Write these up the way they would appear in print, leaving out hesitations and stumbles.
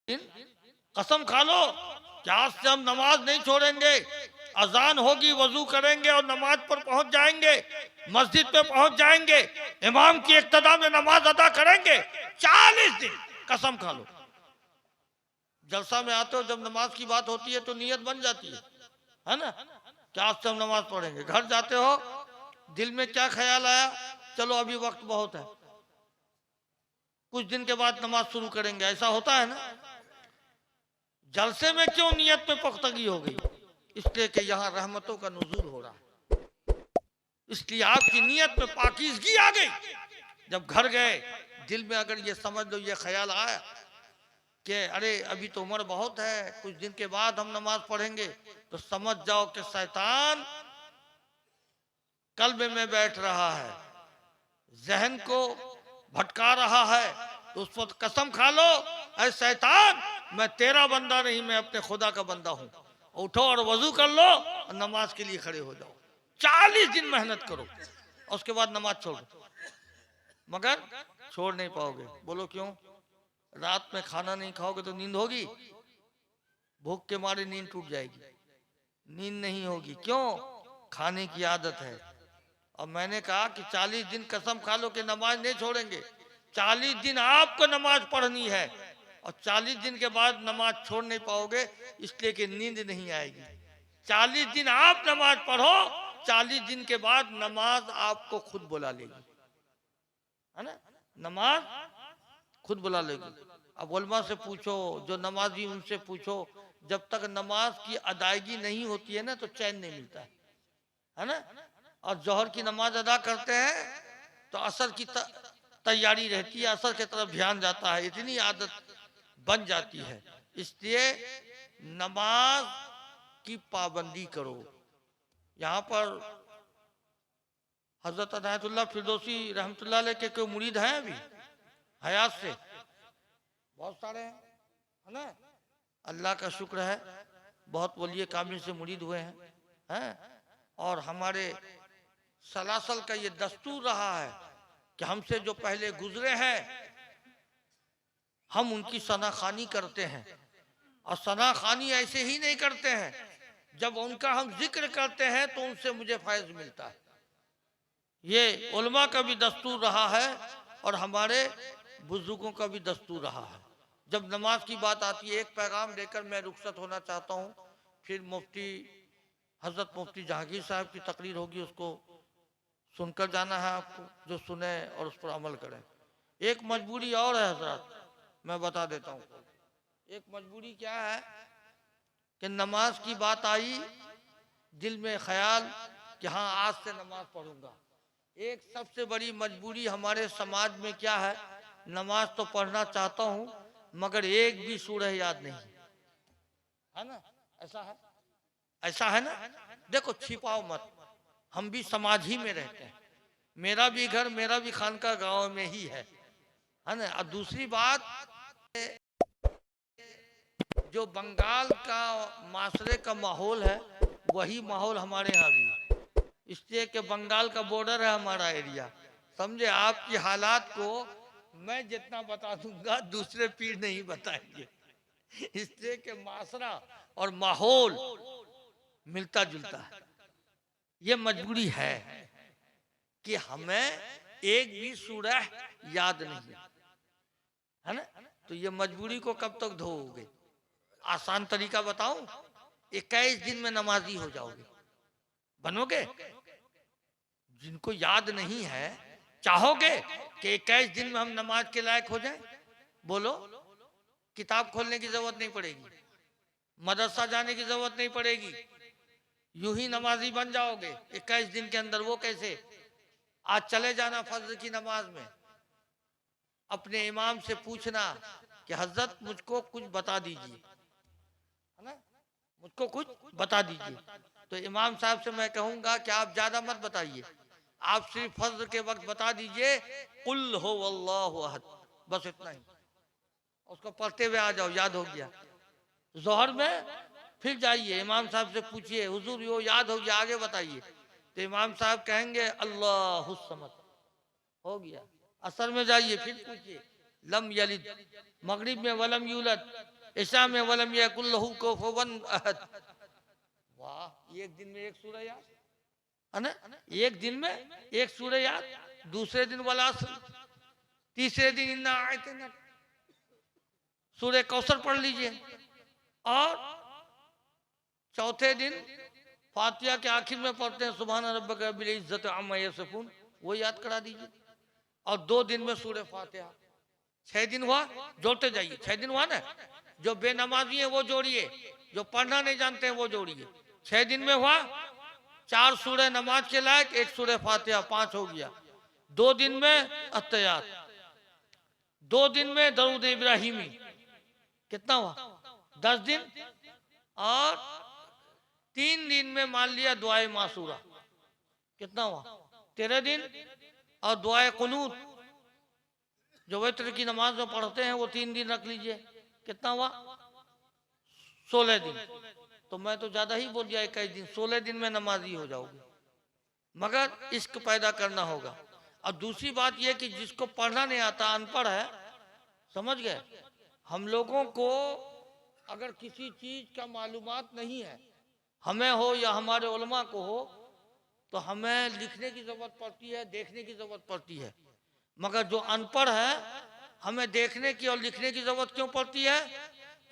कसम खा लो कि आज से हम नमाज नहीं छोड़ेंगे। अजान होगी, वजू करेंगे और नमाज पर पहुंच जाएंगे, मस्जिद पे पहुंच जाएंगे, इमाम की इक्तदा में नमाज अदा करेंगे। 40 दिन कसम खा लो। जलसा में आते हो, जब नमाज की बात होती है तो नीयत बन जाती है ना, कि आज से हम नमाज पढ़ेंगे। घर जाते हो, दिल में क्या ख्याल आया, चलो अभी वक्त बहुत है, कुछ दिन के बाद नमाज शुरू करेंगे, ऐसा होता है ना। जलसे में क्यों नियत पे पुख्तगी हो गई? इसलिए कि यहाँ रहमतों का नुज़ूल हो रहा है, इसलिए आपकी नियत में पाकीज़गी आ गई। जब घर गए, दिल में अगर ये समझ लो, ये ख्याल आया कि अरे अभी तो उम्र बहुत है, कुछ दिन के बाद हम नमाज पढ़ेंगे, तो समझ जाओ कि शैतान कल्ब में बैठ रहा है, जहन को भटका रहा है। तो उस वक्त कसम खा लो, ऐ शैतान, मैं तेरा बंदा नहीं, मैं अपने खुदा का बंदा हूं। उठो और वजू कर लो और नमाज के लिए खड़े हो जाओ। 40 दिन मेहनत करो और उसके बाद नमाज छोड़ो, मगर छोड़ नहीं पाओगे। बोलो क्यों? रात में खाना नहीं खाओगे तो नींद होगी? भूख के मारे नींद टूट जाएगी, नींद नहीं होगी। क्यों? खाने की आदत है। और मैंने कहा कि 40 दिन कसम खा लो कि नमाज नहीं छोड़ेंगे। 40 दिन आपको नमाज पढ़नी है और 40 दिन के बाद नमाज छोड़ नहीं पाओगे, इसलिए कि नींद नहीं आएगी। 40 दिन आप नमाज पढ़ो, 40 दिन के बाद नमाज आपको खुद बुला लेगी, है ना। नमाज खुद बुला लेगी। अब उलमा से पूछो, जो नमाजी उनसे पूछो, जब तक नमाज की अदायगी नहीं होती है ना, तो चैन नहीं मिलता है ना। और जोहर की नमाज अदा करते हैं तो असर की तैयारी रहती है, असर की तरफ ध्यान जाता है, इतनी आदत बन जाती है। इसलिए नमाज की पाबंदी करो। यहाँ पर हजरत अनायतुल्लाह फिरदौसी रहमतुल्लाह अलैह के कोई मुरीद हैं अभी हयात से? बहुत सारे हैं ना। अल्लाह का शुक्र है, बहुत वलिय कामिल से मुरीद हुए हैं। और हमारे सलासल का ये दस्तूर रहा है कि हमसे जो पहले गुजरे हैं, हम उनकी सनाखानी करते हैं। और सनाखानी ऐसे ही नहीं करते हैं, जब उनका हम जिक्र करते हैं तो उनसे मुझे फैज मिलता है। ये उलमा का भी दस्तूर रहा है और हमारे बुजुर्गों का भी दस्तूर रहा है। जब नमाज की बात आती है, एक पैगाम देकर मैं रुखसत होना चाहता हूँ, फिर मुफ्ती हजरत मुफ्ती जहांगीर साहब की तकरीर होगी, उसको सुनकर जाना है आपको। जो सुने और उस पर अमल करें। एक मजबूरी और है हजरत, मैं बता देता हूँ। एक मजबूरी क्या है कि नमाज की बात आई, दिल में ख्याल कि हाँ आज से नमाज पढ़ूंगा। एक सबसे बड़ी मजबूरी हमारे समाज में क्या है, नमाज तो पढ़ना चाहता हूँ मगर एक भी सूरह याद नहीं है ना। ऐसा है, ऐसा है ना। देखो छिपाओ मत, हम भी समाज ही में रहते हैं, मेरा भी घर, मेरा भी खानका गांव में ही है ना। और दूसरी बात, जो बंगाल का माशरे का माहौल है, वही माहौल हमारे यहाँ भी है। इसलिए कि बंगाल का बॉर्डर है हमारा एरिया, समझे। आपकी हालात को मैं जितना बता दूंगा, दूसरे पीर नहीं बताएंगे। इसलिए कि माशरा और माहौल मिलता जुलता है। ये मजबूरी है कि हमें एक भी सूरह याद नहीं है ना। तो ये मजबूरी को कब तक ढोओगे? आसान तरीका बताऊं, 21 दिन में नमाजी हो जाओगे, बनोगे। जिनको याद नहीं है, चाहोगे कि 21 दिन में हम नमाज के लायक हो जाएं? बोलो। किताब खोलने की जरूरत नहीं पड़ेगी, मदरसा जाने की जरूरत नहीं पड़ेगी, यूं ही नमाजी बन जाओगे 21 दिन के अंदर। वो कैसे? आज चले जाना फज्र की नमाज में, अपने इमाम से पूछना कि हजरत मुझको कुछ बता दीजिए, है ना, मुझको कुछ बता दीजिए। तो इमाम साहब से मैं कहूंगा कि आप ज्यादा मत बताइए, आप सिर्फ फज्र के वक्त बता दीजिए कुल हो वल्लाहु अहद, बस इतना ही। उसको पढ़ते हुए आ जाओ, याद हो गया। जोहर में फिर जाइए, इमाम साहब से पूछिए हुजूर यो याद हो गया, आगे बताइए। तो इमाम साहब कहेंगे अल्लाहु समद, हो गया। असर में जाइए, फिर पूछिए लम यलिद, मगरिब में वलम यूलद, ईशा में वलम यकुल्लहु कुफुवन अहद। वाह, एक दिन में एक सूरह याद है ना, एक दिन में एक सूरह याद, दूसरे दिन वल असर, तीसरे दिन इन्ना आयतना, सूरह कौसर पढ़ लीजिए, और चौथे दिन फातिहा के आखिर में पढ़ते हैं सुभान रब्बिक रब्बिल इज्जति अम्मा यसिफून, वो याद करा दीजिए, और 2 दिन में सूरह फातिहा। 6 दिन हुआ, जोड़ते जाइए, 6 दिन हुआ ना। जो बेनमाजी है वो जोड़िए, जो पढ़ना नहीं जानते हैं वो जोड़िए। 6 दिन में हुआ 4 सूरह नमाज के लायक, 1 सूरह फातिहा, 5 हो गया। 2 दिन में अत्तयात, 2 दिन में दरूद इब्राहिमी, कितना हुआ 10 दिन, और 3 दिन में मान लिया दुआए मासूरा, कितना हुआ 13 दिन, और दुआए कुनूत जो वित्र की नमाज में पढ़ते हैं वो 3 दिन रख लीजिए, कितना हुआ 16 दिन। तो मैं तो ज्यादा ही बोल दिया 21 दिन, 16 दिन में नमाजी हो जाओगे, मगर इश्क पैदा करना होगा। और दूसरी बात यह कि जिसको पढ़ना नहीं आता, अनपढ़ है, समझ गए, हम लोगों को अगर किसी चीज का मालूमात नहीं है, हमें हो या हमारे उलमा को हो, तो हमें लिखने की जरूरत पड़ती है, देखने की जरूरत पड़ती है। मगर जो अनपढ़ है, हमें देखने की और लिखने की जरूरत क्यों पड़ती है?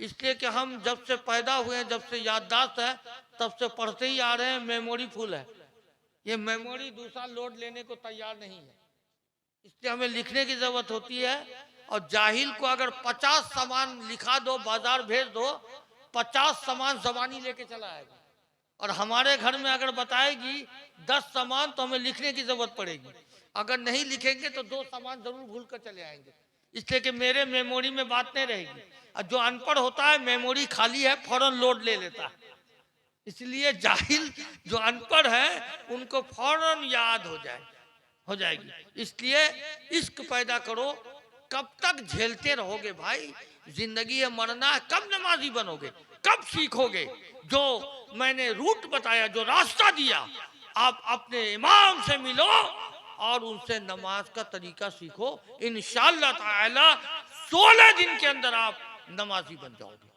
इसलिए कि हम जब से पैदा हुए हैं, जब से याददाश्त है, तब से पढ़ते ही आ रहे हैं, मेमोरी फुल है। ये मेमोरी दूसरा लोड लेने को तैयार नहीं है, इसलिए हमें लिखने की जरूरत होती है। और जाहिल को अगर 50 सामान लिखा दो, बाजार भेज दो, 50 सामान जबानी लेके चला आएगा। और हमारे घर में अगर बताएगी 10 सामान, तो हमें लिखने की जरूरत पड़ेगी। अगर नहीं लिखेंगे तो 2 सामान जरूर भूल कर चले आएंगे, इसलिए कि मेरे मेमोरी में बात नहीं रहेगी। और जो अनपढ़ होता है, मेमोरी खाली है, फौरन लोड ले लेता है। इसलिए जाहिल जो अनपढ़ है, उनको फौरन याद हो जाएगी। इसलिए इश्क पैदा करो। कब तक झेलते रहोगे भाई? जिंदगी है, मरना है। कब नमाजी बनोगे? कब सीखोगे? जो मैंने रूट बताया, जो रास्ता दिया, आप अपने इमाम से मिलो और उनसे नमाज का तरीका सीखो। इंशाअल्लाह ताला 16 दिन के अंदर आप नमाजी बन जाओगे।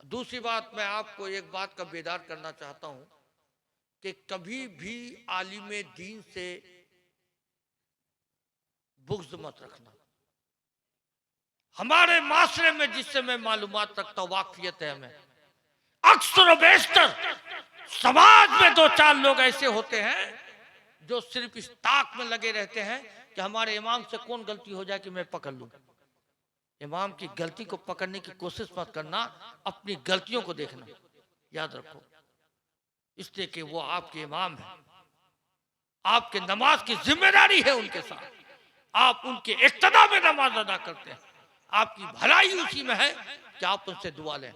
दूसरी बात, मैं आपको एक बात का बेदार करना चाहता हूं कि कभी भी आलिम दीन से बुग़्ज़ मत रखना। हमारे माशरे में जिससे मैं मालूमात रखता हूं, वाकफियत है हमें, अक्सर और बेशतर समाज में 2-4 लोग ऐसे होते हैं जो सिर्फ इस ताक में लगे रहते हैं कि हमारे इमाम से कौन गलती हो जाए कि मैं पकड़ लूं। इमाम की गलती को पकड़ने की कोशिश मत करना, अपनी गलतियों को देखना, याद रखो। इसलिए कि वो आपके इमाम है, आपके नमाज की जिम्मेदारी है उनके साथ, आप उनके इक्तदा में नमाज अदा करते हैं। आपकी भलाई उसी में है कि आप उनसे दुआ लें।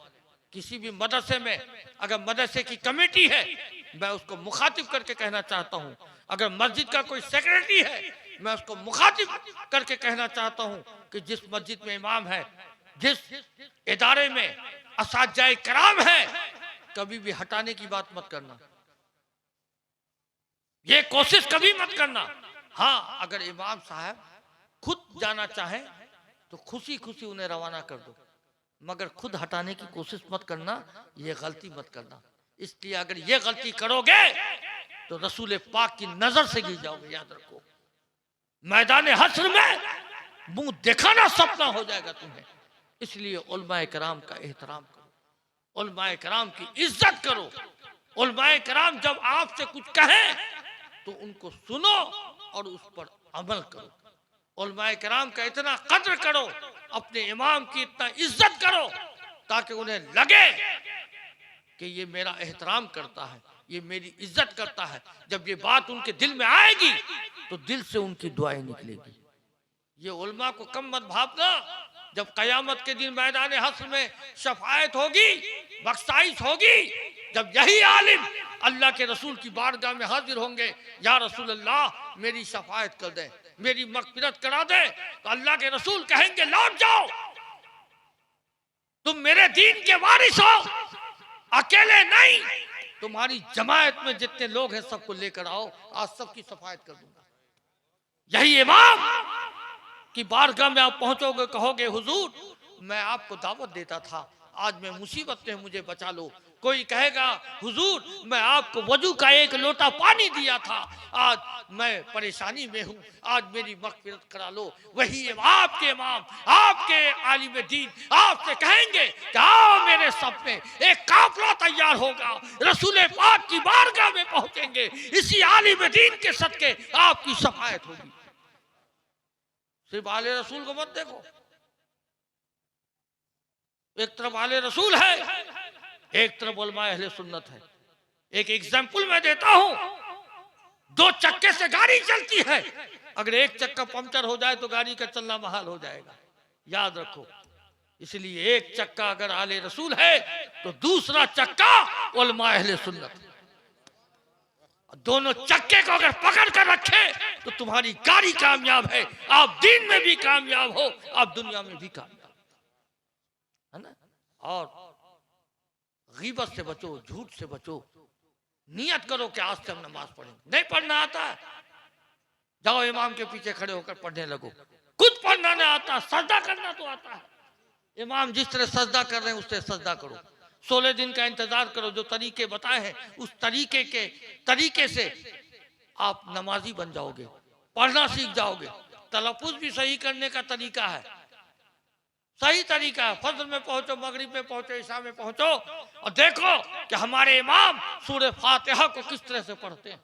किसी भी मदरसे में अगर मदरसे की कमेटी है, मैं उसको मुखातिब करके कहना चाहता हूं। अगर मस्जिद का कोई सेक्रेटरी है, मैं उसको मुखातिब करके कहना चाहता हूं कि जिस मस्जिद में इमाम है, जिस इदारे में असातिज़ाए कराम है, कभी भी हटाने की बात मत करना, ये कोशिश कभी मत करना। हाँ, अगर इमाम साहब खुद जाना चाहें तो खुशी खुशी उन्हें रवाना कर दो, मगर खुद हटाने की कोशिश मत करना, ये गलती मत करना। इसलिए अगर ये गलती करोगे तो रसूल पाक की नजर से गिर जाओगे, याद रखो। मैदान हश्र में मुंह दिखाना सपना हो जाएगा तुम्हें। इसलिए उलमाए कराम का एहतराम करो, उलमाए कराम की इज्जत करो। उलमाए कराम जब आपसे कुछ कहें तो उनको सुनो और उस पर अमल करो। उलमाए कराम का इतना कद्र करो, अपने इमाम की इतना इज्जत करो, ताकि उन्हें लगे कि ये मेरा एहतराम करता है, ये मेरी इज्जत करता है। जब ये बात उनके दिल में आएगी तो दिल से उनकी दुआएं निकलेगी। ये उलमा को कम मत भावना। जब कयामत के दिन मैदान हश्र में शफायत होगी, बख्शाइश होगी, जब यही आलिम अल्लाह के रसूल की बारगाह में हाजिर होंगे, या रसूल अल्लाह मेरी शफायत कर दे, मेरी मग़फ़िरत करा दे, तो अल्लाह के रसूल कहेंगे लौट जाओ, तुम मेरे दीन के वारिस हो, अकेले नहीं, तुम्हारी जमायत में जितने लोग हैं सबको लेकर आओ, आज सबकी सफायत कर दूंगा। यही इमाम की बारगाह में आप पहुंचोगे, कहोगे हुजूर मैं आपको दावत देता था, आज मैं मुसीबत में, मुझे बचा लो। कोई कहेगा हुजूर मैं आपको वजू का एक लोटा पानी दिया था, आज मैं परेशानी में हूँ, आज मेरी मग़फ़िरत करा लो। वही आपके इमाम, आपके आलिम दीन आपसे कहेंगे कि आओ मेरे सब में, एक काफिला तैयार होगा, रसूल पाक की बारगाह में पहुंचेंगे, इसी आलिम दीन के सदके आपकी शफाअत होगी। सिर्फ आले रसूल को मत देखो, एक तरफ आले रसूल है, एक तरफ उलमा अहले सुन्नत है। एक एग्जाम्पल मैं देता हूं, दो चक्के से गाड़ी चलती है, अगर एक चक्का पंक्चर हो जाए तो गाड़ी का चलना महाल हो जाएगा, याद रखो। इसलिए एक चक्का अगर आले रसूल है तो दूसरा चक्का उलमा अहले सुन्नत। दोनों चक्के को अगर पकड़ कर रखे तो तुम्हारी गाड़ी कामयाब है, आप दीन में भी कामयाब हो, आप दुनिया में भी कामयाब, है ना। और गीबत से बचो, झूठ से बचो, नियत करो कि आज से हम नमाज पढ़ेंगे। नहीं पढ़ना आता है, जाओ इमाम के पीछे खड़े होकर पढ़ने लगो। कुछ पढ़ना नहीं आता, सजदा करना तो आता है। इमाम जिस तरह सजदा कर रहे हैं उससे सजदा करो, 16 दिन का इंतजार करो, जो तरीके बताए हैं उस तरीके से आप नमाजी बन जाओगे, पढ़ना सीख जाओगे। तलफ्फुज़ भी सही करने का तरीका है, सही तरीका है। फजर में पहुंचो, मगरिब में पहुंचो, ईशा में पहुंचो और देखो कि हमारे इमाम सूरह फातिहा को किस तरह से पढ़ते हैं,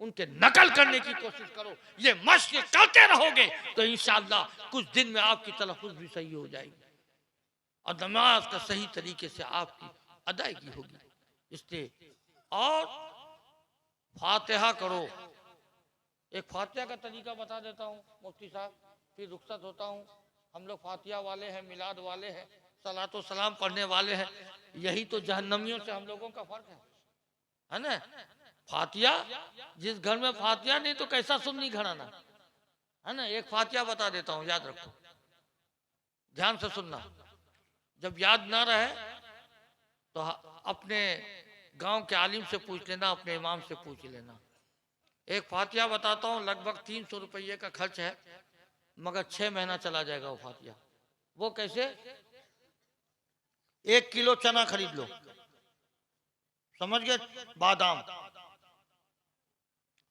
उनके नकल करने की कोशिश करो। ये मश्क करते रहोगे तो इंशाअल्लाह कुछ दिन में आपकी तलफ्फुज़ भी सही हो जाएगी और नमाज का सही तरीके से आपकी अदायगी होगी। इसलिए और फातिहा करो। एक फातिहा का तरीका बता देता हूँ मुफ्ती साहब, फिर रुखसत होता हूँ। हम लोग फातिहा वाले हैं, मिलाद वाले हैं, सलातो सलाम पढ़ने वाले हैं। यही तो जहन्नमियों से हम लोगों का फर्क है ना। फातिहा, जिस घर में फातिहा नहीं तो कैसा सुन्नी घराना, है ना। एक फातिहा बता देता हूँ, याद रखो, ध्यान से सुनना। जब याद ना रहे तो अपने गांव के आलिम से पूछ लेना, अपने इमाम से पूछ लेना। एक फातिहा बताता हूँ, लगभग 300 रुपये का खर्च है, मगर 6 महीना चला जाएगा वो फातिहा। वो कैसे? 1 किलो चना खरीद लो, समझ गए, बादाम,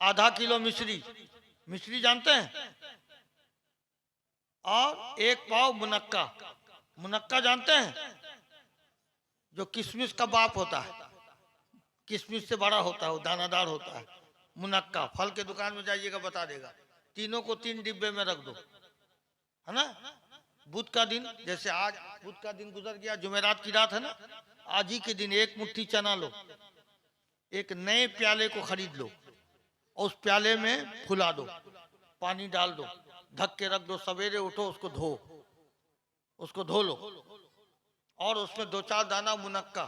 आधा किलो मिश्री जानते हैं, और 1 पाव मुनक्का जानते हैं, जो किशमिश का बाप होता है, किशमिश से बड़ा होता है, वो दानादार होता है। मुनक्का फल के दुकान में जाइएगा, बता देगा। तीनों को 3 डिब्बे में रख दो, है ना। बुध का दिन, जैसे आज बुध का दिन गुजर गया, जुमेरात की रात है ना, आज ही के दिन 1 मुट्ठी चना लो, एक नए प्याले को खरीद लो, और उस प्याले में फुला दो, पानी डाल दो, ढक के रख दो। सवेरे उठो, उसको धो लो, और उसमें 2-4 दाना मुनक्का,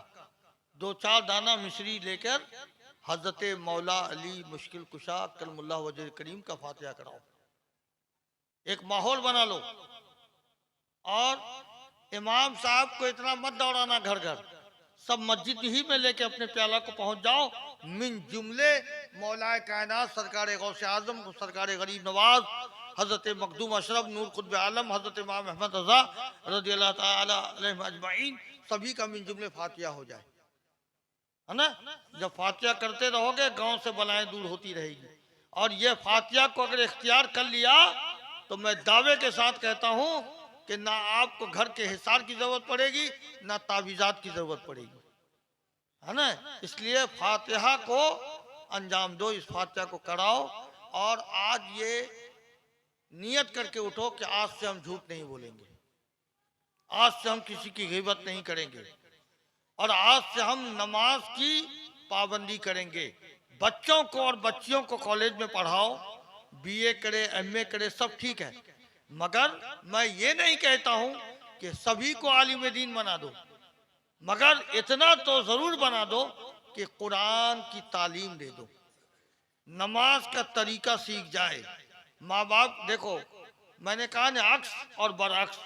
2-4 दाना मिश्री लेकर हजरत मौला अली मुश्किल कुशा कलमुल्लाह वजह करीम का फातिहा कराओ। एक माहौल बना लो, और इमाम साहब को इतना मत दौड़ाना घर घर, सब मस्जिद ही में लेके अपने प्याला को पहुंच जाओ। मिन जुमले मौलाए कायनात सरकार गौसे आजम, सरकार गरीब नवाज हजरत मखदूम अशरफ नूर खुतब आलम हजरत इमाम अहमद रजा रज़ियल्लाहु ताला अलैहिम अजमाइन, सभी का मिन जुमले फातिहा हो जाए, है ना। जब फातिहा करते रहोगे, गांव से बलाएं दूर होती रहेगी। और ये फातिहा को अगर इख्तियार कर लिया तो मैं दावे के साथ कहता हूं कि ना आपको घर के हिसार की जरूरत पड़ेगी, ना तावीज़ात की जरूरत पड़ेगी, है ना। इसलिए फातिहा को अंजाम दो, इस फातिहा को कराओ। और आज ये नियत करके उठो कि आज से हम झूठ नहीं बोलेंगे, आज से हम किसी की ग़ीबत नहीं करेंगे, और आज से हम नमाज की पाबंदी करेंगे। बच्चों को और बच्चियों को कॉलेज में पढ़ाओ, बीए करे, एमए करे, सब ठीक है, मगर मैं ये नहीं कहता हूं कि सभी को आलिम दीन बना दो, मगर इतना तो जरूर बना दो कि कुरान की तालीम दे दो, नमाज का तरीका सीख जाए। माँ बाप, देखो मैंने कहा ना, अक्स और बरअक्स,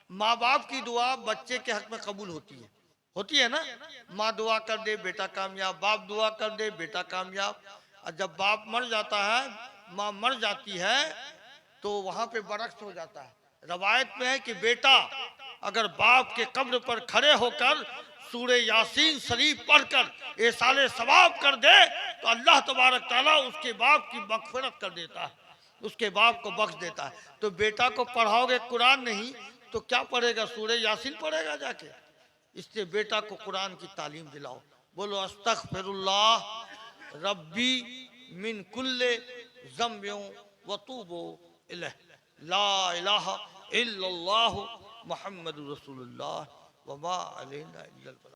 माँ बाप की दुआ बच्चे के हक में कबूल होती है ना। माँ दुआ कर दे बेटा कामयाब, बाप दुआ कर दे बेटा कामयाब। और जब बाप मर जाता है, माँ मर जाती है, तो वहां पे बरअक्स हो जाता है। रवायत में है कि बेटा अगर बाप के कब्र पर खड़े होकर सूरे यासीन शरीफ पढ़कर एसाले सवाब कर दे तो अल्लाह तबारक ताला उसके बाप की मगफिरत कर देता है, उसके बाप को बख्श देता है। तो बेटा को पढ़ाओगे कुरान नहीं तो क्या पढ़ेगा? सूरे यासीन पढ़ेगा जाके। इसलिए बेटा को कुरान की तालीम दिलाओ। बोलो अस्तगफिरुल्लाह रब्बी मिन कुल्ले ज़म्बियों व तूबो इलैह, ला इलाहा इल्लल्लाहु मुहम्मदुर रसूलुल्लाह व मा अलैना इल्लल बलाग।